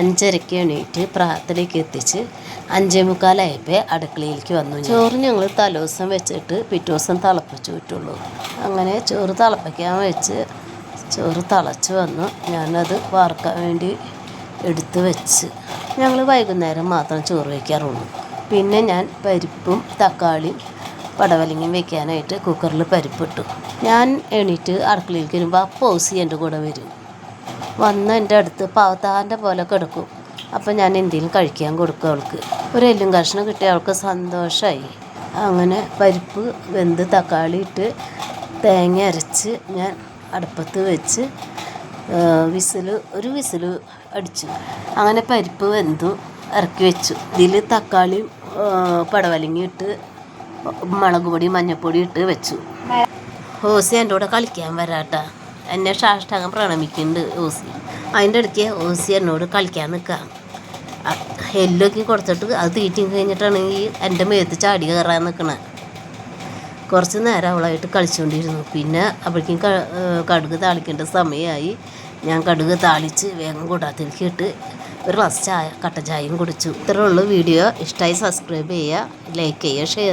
5:30 എണീറ്റ് പ്രാതലേക്ക് എത്തിച്ച് 5:45 അടുക്കളയിലേക്ക് വന്നു. ചോറ് ഞങ്ങൾ തലേദിവസം വെച്ചിട്ട് പിറ്റേ ദിവസം തിളപ്പിച്ച് വിട്ടുള്ളൂ. അങ്ങനെ ചോറ് തിളപ്പിക്കാൻ വെച്ച് ചോറ് തിളച്ച് വന്നു. ഞാനത് വാർക്കാൻ വേണ്ടി എടുത്ത് വെച്ച്. ഞങ്ങൾ വൈകുന്നേരം മാത്രം ചോറ് വയ്ക്കാറുള്ളൂ. പിന്നെ ഞാൻ പരിപ്പും തക്കാളിയും പടവലങ്ങയും വെക്കാനായിട്ട് കുക്കറിൽ പരിപ്പിട്ടു. ഞാൻ എണീറ്റ് അടുക്കളയിലേക്ക് വരുമ്പോൾ ഓസി എൻ്റെ കൂടെ വരും. വന്ന് എൻ്റെ അടുത്ത് പാവത്താൻ്റെ പോലെ കിടക്കും. അപ്പം ഞാൻ എന്തെങ്കിലും കഴിക്കാൻ കൊടുക്കും അവൾക്ക്. ഒരു എല്ലും കഷ്ണം കിട്ടിയ അവൾക്ക് സന്തോഷമായി. അങ്ങനെ പരിപ്പ് വെന്ത് തക്കാളി ഇട്ട് തേങ്ങ അരച്ച് ഞാൻ അടുപ്പത്ത് വെച്ച് ഒരു വിസിൽ അടിച്ചു. അങ്ങനെ പരിപ്പ് വെന്തു ഇറക്കി വെച്ചു. ഇതിൽ തക്കാളിയും പടവലങ്ങി ഇട്ട് മുളക് പൊടി മഞ്ഞൾപ്പൊടി ഇട്ട് വെച്ചു. ഓസി എൻ്റെ കൂടെ കളിക്കാൻ വരാട്ടാ. എന്നെ സാഷ്ടാംഗം പ്രണമിക്കുന്നുണ്ട് ഓസി. അതിൻ്റെ ഇടയ്ക്ക് ഓസി എന്നോട് കളിക്കാൻ നിൽക്കുക. എല്ലൊക്കെ കൊടുത്തിട്ട് അത് തീറ്റി കഴിഞ്ഞിട്ടാണെങ്കിൽ എൻ്റെ മേത്ത് ചാടി കയറാൻ നിൽക്കണേ. കുറച്ച് നേരം അവളായിട്ട് കളിച്ചുകൊണ്ടിരുന്നു. പിന്നെ അപ്പോഴേക്കും കടുക് താളിക്കേണ്ട സമയമായി. ഞാൻ കടുക് താളിച്ച് വേഗം കൂടാത്തിലേക്ക് ഇട്ട് ഒരു ഗ്ലാസ് ചായ കട്ട ചായയും കുടിച്ചു. ഇത്രയേ ഉള്ളൂ വീഡിയോ. ഇഷ്ടമായി സബ്സ്ക്രൈബ് ചെയ്യുക, ലൈക്ക് ചെയ്യുക, ഷെയർ